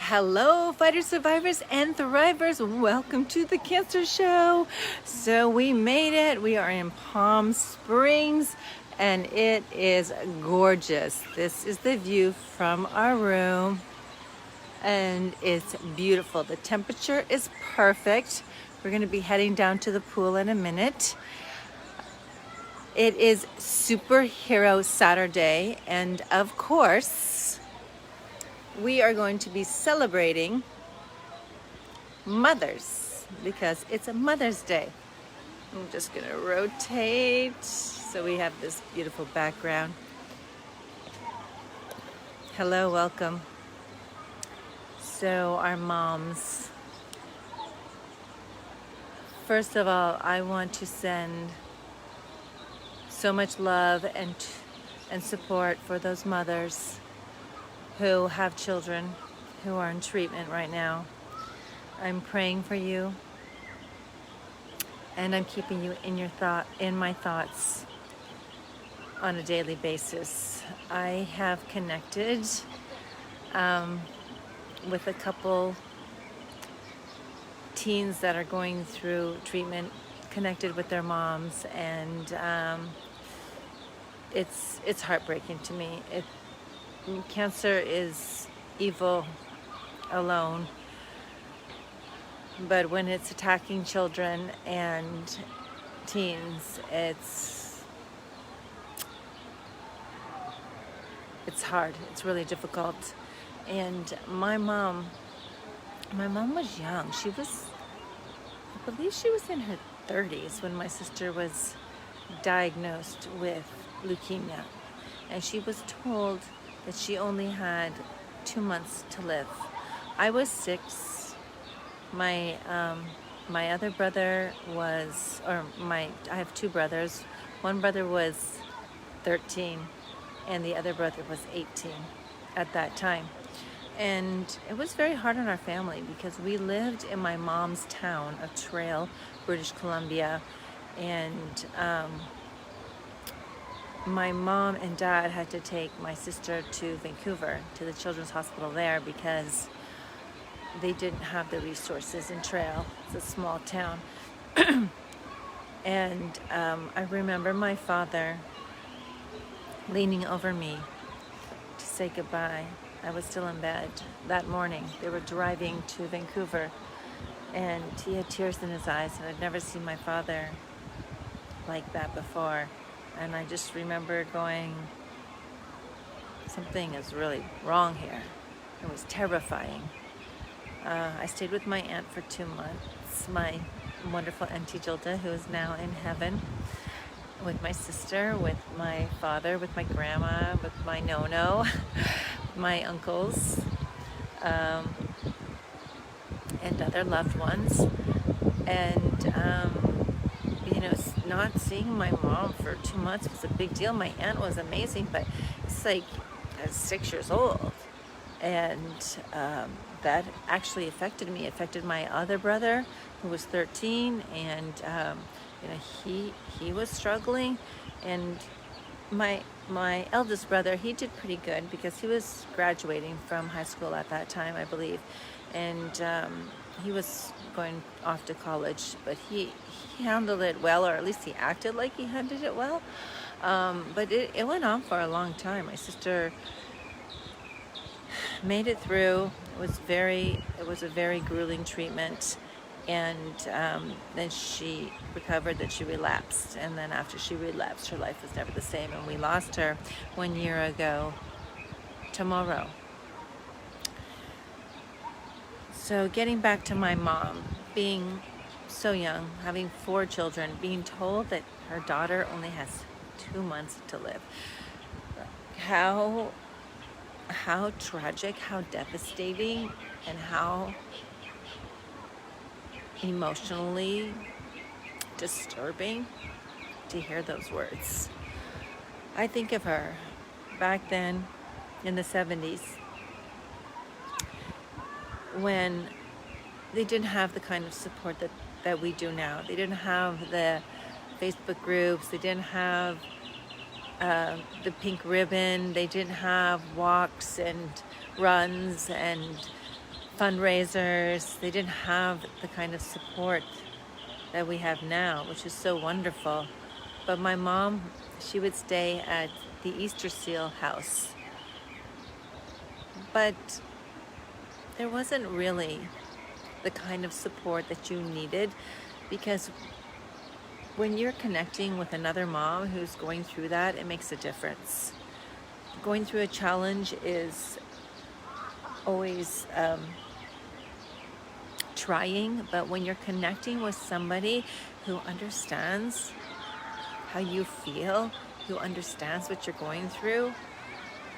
Hello, fighters, survivors, and thrivers. Welcome to the Cancer Show. So we made it. We are in Palm Springs, and it is gorgeous. This is the view from our room, and it's beautiful. The temperature is perfect. We're going to be heading down to the pool in a minute. It is Superhero Saturday, and of course, we are going to be celebrating mothers because it's a Mother's Day. I'm just gonna rotate so we have this beautiful background. Hello, welcome. So our moms. First of all, I want to send so much love and support for those mothers who have children who are in treatment right now. I'm praying for you, and I'm keeping you in my thoughts on a daily basis. I have connected with a couple teens that are going through treatment, connected with their moms, and it's heartbreaking to me. Cancer is evil alone. But when it's attacking children and teens, it's hard. It's really difficult. And my mom was young. I believe she was in her 30s when my sister was diagnosed with leukemia. And she was told that she only had 2 months to live. I was 6. My other brother I have 2 brothers. One brother was 13 and the other brother was 18 at that time. And it was very hard on our family because we lived in my mom's town of Trail, British Columbia, and my mom and dad had to take my sister to Vancouver, to the Children's Hospital there, because they didn't have the resources in Trail. It's a small town. And I remember my father leaning over me to say goodbye. I was still in bed that morning. They were driving to Vancouver, and he had tears in his eyes, and I'd never seen my father like that before. And I just remember going, something is really wrong here. It was terrifying. I stayed with my aunt for 2 months, my wonderful Auntie Gilda, who is now in heaven, with my sister, with my father, with my grandma, with my nono, my uncles, and other loved ones. And not seeing my mom for 2 months was a big deal. My aunt was amazing, but it's like I was 6 years old. And that actually affected me. It affected my other brother, who was 13, and he was struggling. And my eldest brother, he did pretty good because he was graduating from high school at that time, I believe, and he was going off to college. But he handled it well, or at least he acted like he handled it well. But it went on for a long time. My sister made it through. It was a very grueling treatment, and then she recovered. That she relapsed, and then after she relapsed, her life was never the same, and we lost her 1 year ago tomorrow. So getting back to my mom, being so young, having 4 children, being told that her daughter only has 2 months to live. How tragic, how devastating, and how emotionally disturbing to hear those words. I think of her back then in the 70s when they didn't have the kind of support that we do now. They didn't have the Facebook groups. They didn't have the pink ribbon. They didn't have walks and runs and fundraisers. They didn't have the kind of support that we have now, which is so wonderful. But my mom, she would stay at the Easter Seal house. But there wasn't really the kind of support that you needed, because when you're connecting with another mom who's going through that, it makes a difference. Going through a challenge is always trying, but when you're connecting with somebody who understands how you feel, who understands what you're going through,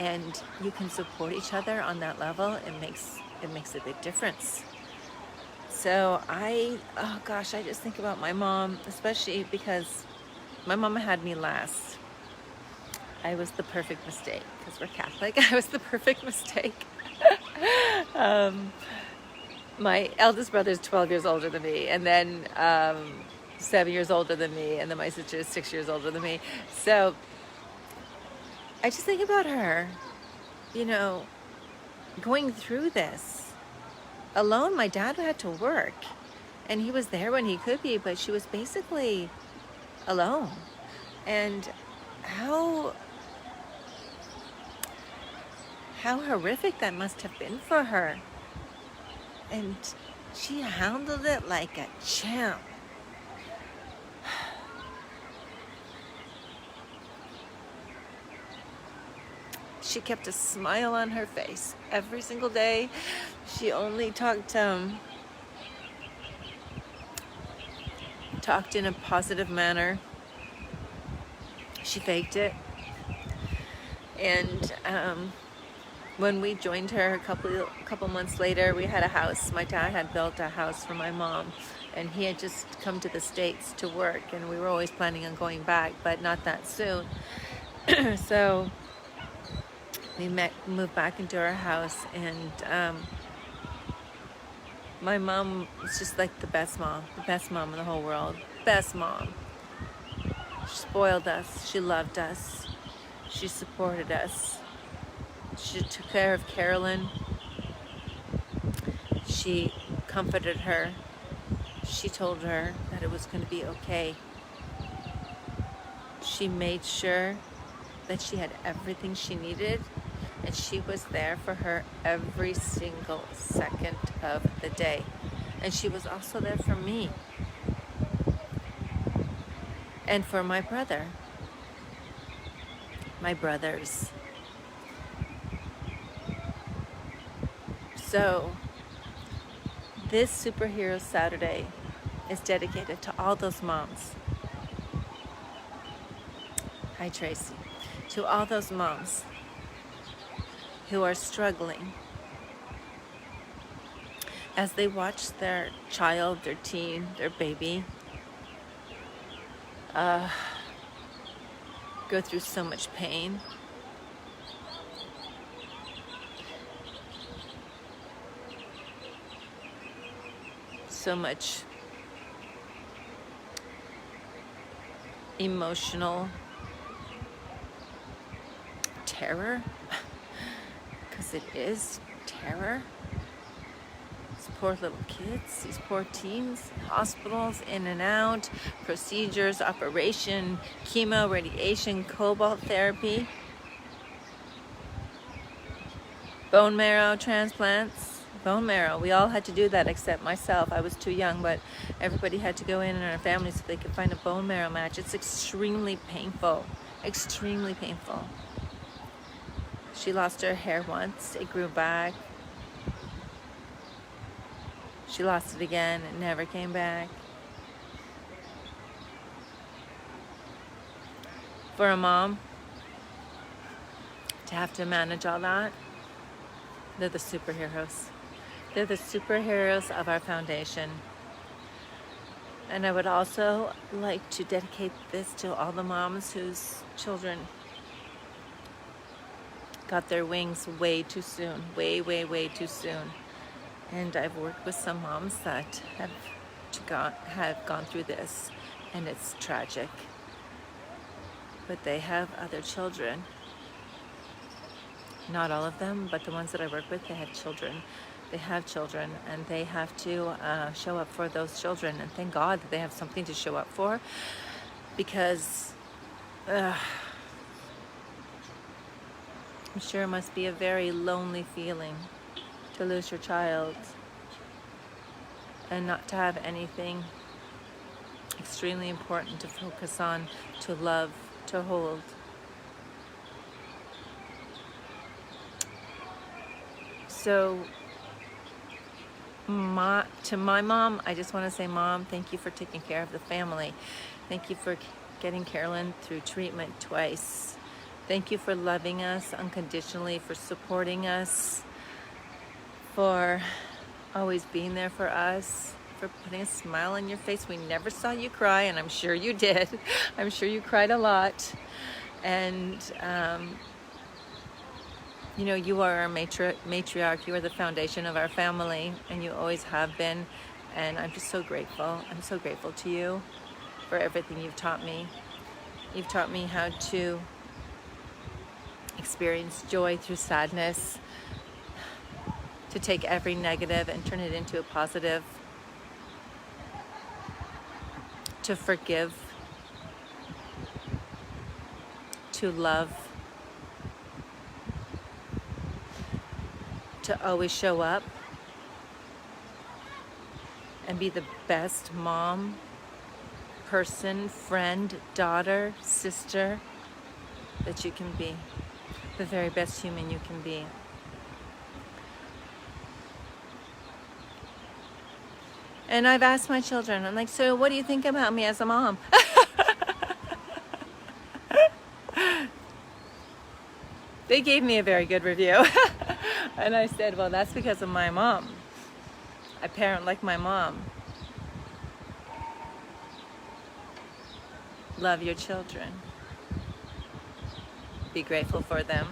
and you can support each other on that level, it makes a big difference. So oh gosh, I just think about my mom, especially because my mama had me last. I was the perfect mistake, because we're Catholic. I was the perfect mistake. My eldest brother is 12 years older than me, and then 7 years older than me, and then my sister is 6 years older than me. So I just think about her, going through this alone. My dad had to work, and he was there when he could be, but she was basically alone. And how horrific that must have been for her. And she handled it like a champ. She kept a smile on her face every single day. She only talked in a positive manner. She faked it. And when we joined her a couple months later, we had a house. My dad had built a house for my mom, and he had just come to the States to work, and we were always planning on going back, but not that soon. So we moved back into our house, and my mom was just like the best mom in the whole world. Best mom. She spoiled us. She loved us. She supported us. She took care of Carolyn. She comforted her. She told her that it was going to be okay. She made sure that she had everything she needed, and she was there for her every single second of the day. And she was also there for me and for my brother, my brothers. So this Superhero Saturday is dedicated to all those moms. Hi, Tracy. To all those moms who are struggling as they watch their child, their teen, their baby go through so much pain. So much emotional terror, because it is terror. These poor little kids, these poor teens, hospitals, in and out, procedures, operation, chemo, radiation, cobalt therapy, bone marrow transplants. Bone marrow, we all had to do that except myself. I was too young, but everybody had to go in our family so they could find a bone marrow match. It's extremely painful, extremely painful. She lost her hair once, it grew back. She lost it again, it never came back. For a mom to have to manage all that, they're the superheroes. They're the superheroes of our foundation. And I would also like to dedicate this to all the moms whose children got their wings way too soon, way too soon. And I've worked with some moms that have gone through this, and it's tragic. But they have other children Not all of them, but the ones that I work with, they have children. They have children, and they have to show up for those children. And thank God that they have something to show up for, because I'm sure it must be a very lonely feeling to lose your child and not to have anything extremely important to focus on, to love, to hold. So to my mom, I just want to say, Mom, thank you for taking care of the family. Thank you for getting Carolyn through treatment twice. Thank you for loving us unconditionally, for supporting us, for always being there for us, for putting a smile on your face. We never saw you cry, and I'm sure you did. I'm sure you cried a lot. And you know, you are our matriarch. You are the foundation of our family, and you always have been. And I'm just so grateful. I'm so grateful to you for everything you've taught me. You've taught me how to experience joy through sadness, to take every negative and turn it into a positive, to forgive, to love, to always show up and be the best mom, person, friend, daughter, sister that you can be, the very best human you can be. And I've asked my children, I'm like, so what do you think about me as a mom? They gave me a very good review. And I said, well, that's because of my mom. I parent like my mom. Love your children. Be grateful for them.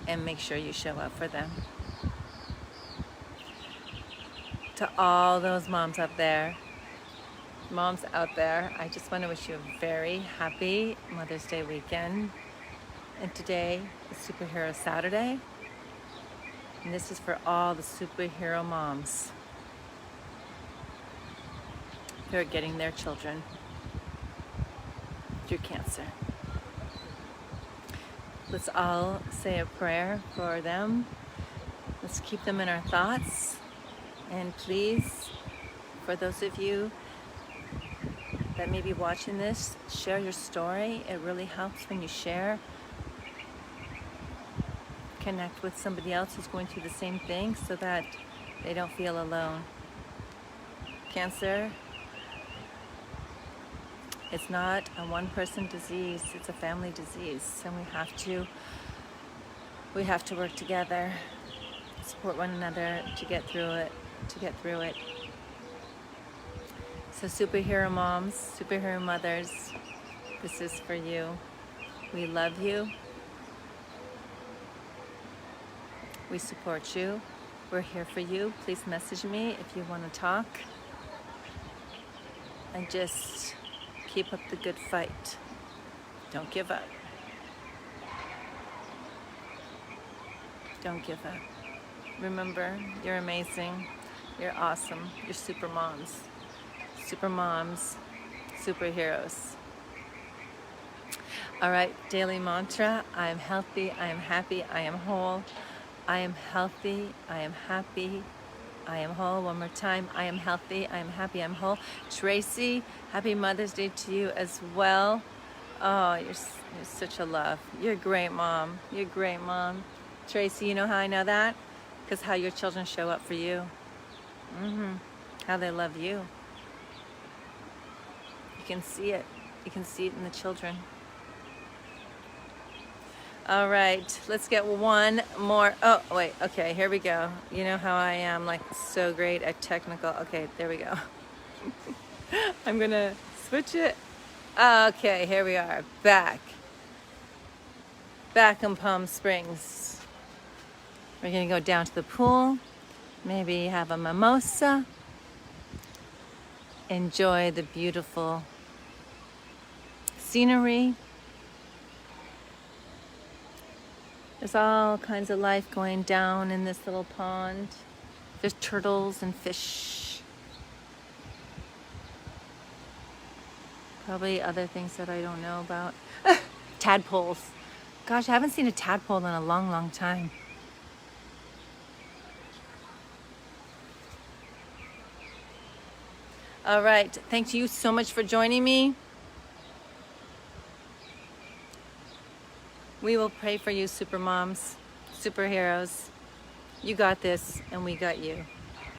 And make sure you show up for them. To all those moms out there, I just want to wish you a very happy Mother's Day weekend. And today is Superhero Saturday. And this is for all the superhero moms who are getting their children through cancer. Let's all say a prayer for them. Let's keep them in our thoughts. And please, for those of you that may be watching this, share your story. It really helps when you share. Connect with somebody else who's going through the same thing so that they don't feel alone. Cancer, it's not a one-person disease, it's a family disease, and we have to work together, support one another to get through it. So superhero moms, superhero mothers, this is for you. We love you. We support you. We're here for you. Please message me if you want to talk. And just keep up the good fight. Don't give up. Don't give up. Remember, you're amazing. You're awesome. You're super moms. Super moms. Superheroes. All right, daily mantra. I am healthy. I am happy. I am whole. I am healthy. I am happy. I am whole. One more time. I am healthy. I am happy. I'm whole. Tracy, happy Mother's Day to you as well. Oh, you're such a love. You're a great mom. You're a great mom. Tracy, you know how I know that? Because how your children show up for you. How they love you. You can see it. You can see it in the children. All right, let's get one more. Oh, wait, okay, here we go. You know how I am, like, so great at technical. Okay, there we go. I'm gonna switch it. Okay, here we are, back in Palm Springs. We're gonna go down to the pool, maybe have a mimosa, enjoy the beautiful scenery, There's all kinds of life going down in this little pond. There's turtles and fish. Probably other things that I don't know about. Tadpoles. Gosh, I haven't seen a tadpole in a long, long time. All right, thank you so much for joining me. We will pray for you, super moms, superheroes. You got this, and we got you.